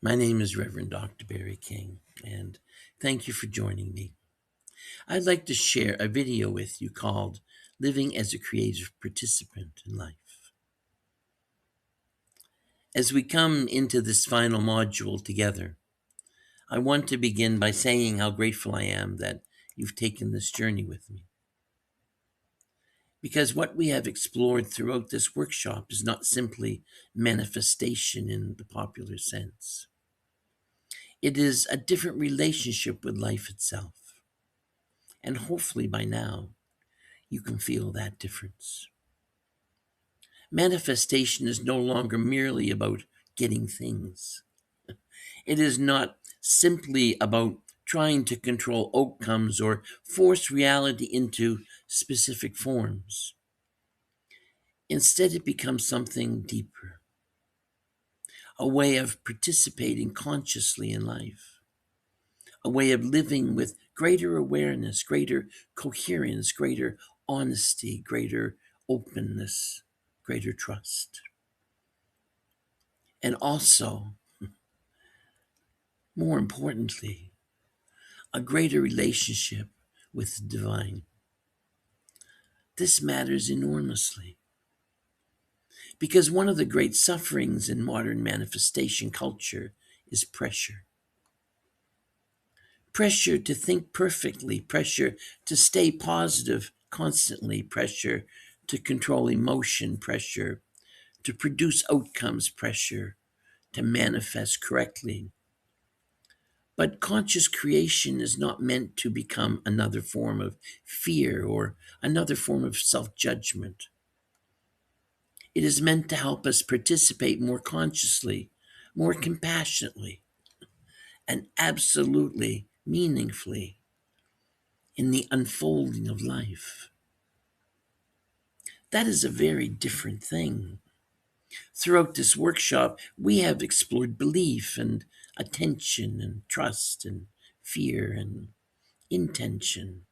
My name is Reverend Dr. Barry King, and thank you for joining me. I'd like to share a video with you called Living as a Creative Participant in Life. As we come into this final module together, I want to begin by saying how grateful I am that you've taken this journey with me. Because what we have explored throughout this workshop is not simply manifestation in the popular sense. It is a different relationship with life itself. And hopefully by now, you can feel that difference. Manifestation is no longer merely about getting things. It is not simply about trying to control outcomes or force reality into specific forms. Instead, it becomes something deeper, a way of participating consciously in life, a way of living with greater awareness, greater coherence, greater honesty, greater openness, greater trust. And also, more importantly, a greater relationship with the divine. This matters enormously because one of the great sufferings in modern manifestation culture is pressure. Pressure to think perfectly, pressure to stay positive constantly, pressure to control emotion, pressure to produce outcomes, pressure to manifest correctly. But conscious creation is not meant to become another form of fear or another form of self-judgment. It is meant to help us participate more consciously, more compassionately, and absolutely meaningfully in the unfolding of life. That is a very different thing. Throughout this workshop, we have explored belief and attention and trust and fear and intention,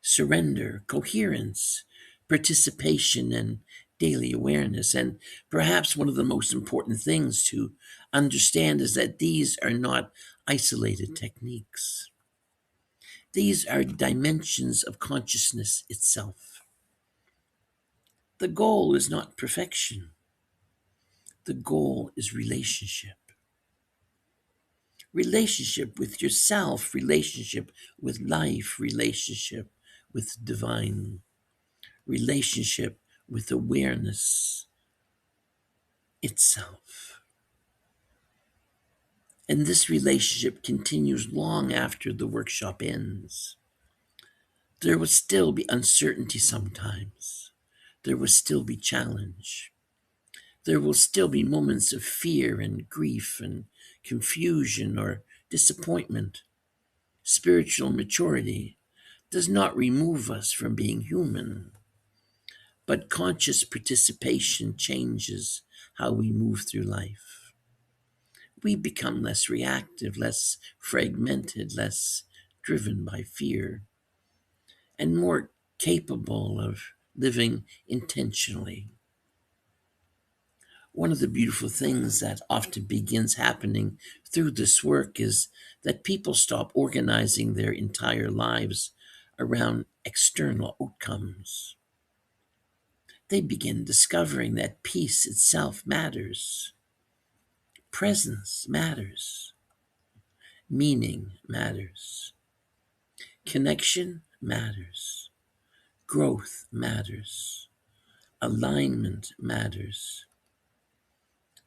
surrender, coherence, participation, and daily awareness. And perhaps one of the most important things to understand is that these are not isolated techniques. These are dimensions of consciousness itself. The goal is not perfection. The goal is relationship. Relationship with yourself, relationship with life, relationship with divine, relationship with awareness itself. And this relationship continues long after the workshop ends. There will still be uncertainty sometimes. There will still be challenge. There will still be moments of fear and grief and confusion or disappointment. Spiritual maturity does not remove us from being human, but conscious participation changes how we move through life. We become less reactive, less fragmented, less driven by fear, and more capable of living intentionally. One of the beautiful things that often begins happening through this work is that people stop organizing their entire lives around external outcomes. They begin discovering that peace itself matters, presence matters, meaning matters, connection matters, growth matters, alignment matters.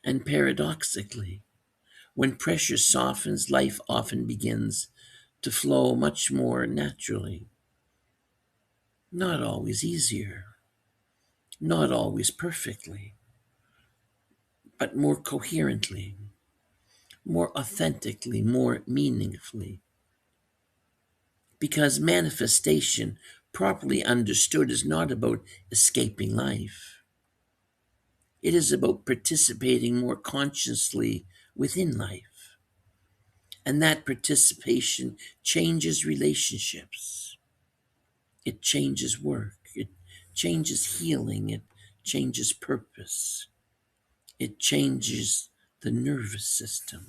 And paradoxically, when pressure softens, life often begins to flow much more naturally. Not always easier, not always perfectly, but more coherently, more authentically, more meaningfully. Because manifestation, properly understood, is not about escaping life. It is about participating more consciously within life. And that participation changes relationships. It changes work. It changes healing. It changes purpose. It changes the nervous system.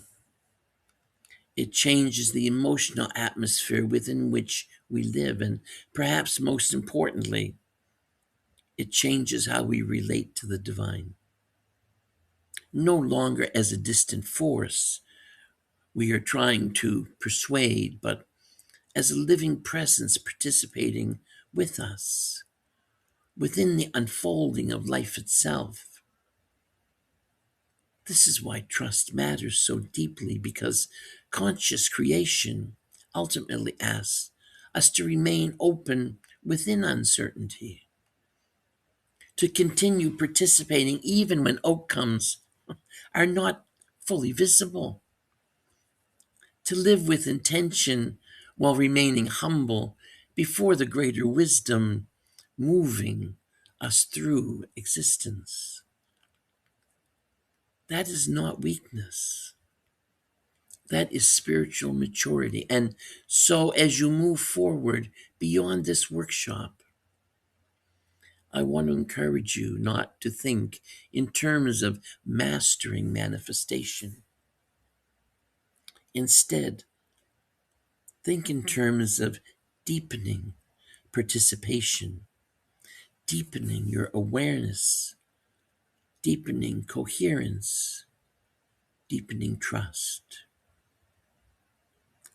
It changes the emotional atmosphere within which we live, and perhaps most importantly, it changes how we relate to the divine. No longer as a distant force we are trying to persuade, but as a living presence participating with us within the unfolding of life itself. This is why trust matters so deeply, because conscious creation ultimately asks us to remain open within uncertainty, to continue participating even when outcomes are not fully visible, to live with intention while remaining humble before the greater wisdom moving us through existence. That is not weakness. That is spiritual maturity. And so, as you move forward beyond this workshop, I want to encourage you not to think in terms of mastering manifestation. Instead, think in terms of deepening participation, deepening your awareness, deepening coherence, deepening trust,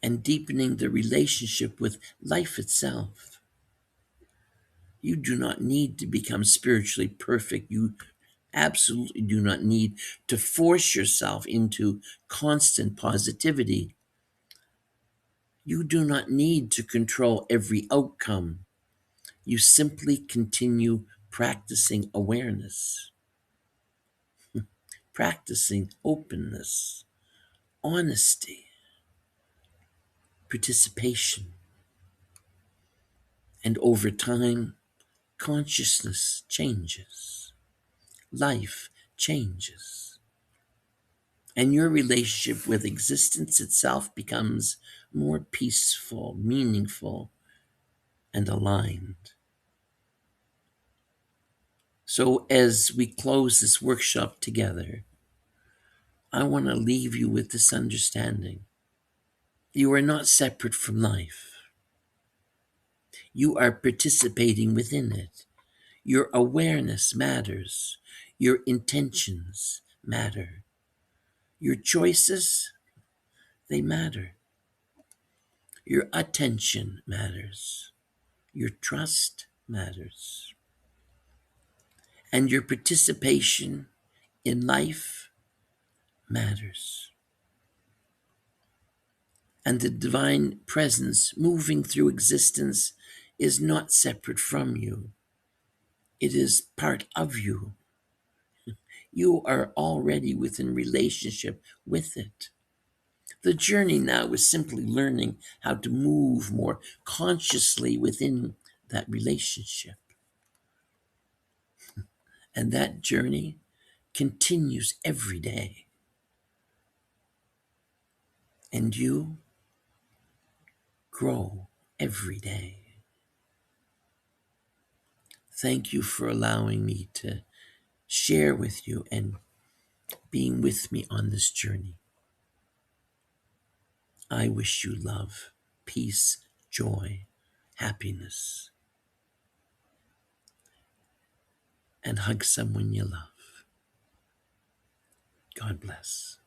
and deepening the relationship with life itself. You do not need to become spiritually perfect. You absolutely do not need to force yourself into constant positivity. You do not need to control every outcome. You simply continue practicing awareness, practicing openness, honesty, participation. And over time, consciousness changes, life changes, and your relationship with existence itself becomes more peaceful, meaningful, and aligned. So, as we close this workshop together, I want to leave you with this understanding. You are not separate from life. You are participating within it. Your awareness matters. Your intentions matter. Your choices, they matter. Your attention matters. Your trust matters. And your participation in life matters. And the divine presence moving through existence is not separate from you. It is part of you. You are already within relationship with it. The journey now is simply learning how to move more consciously within that relationship. And that journey continues every day. And you grow every day. Thank you for allowing me to share with you and being with me on this journey. I wish you love, peace, joy, happiness, and hug someone you love. God bless.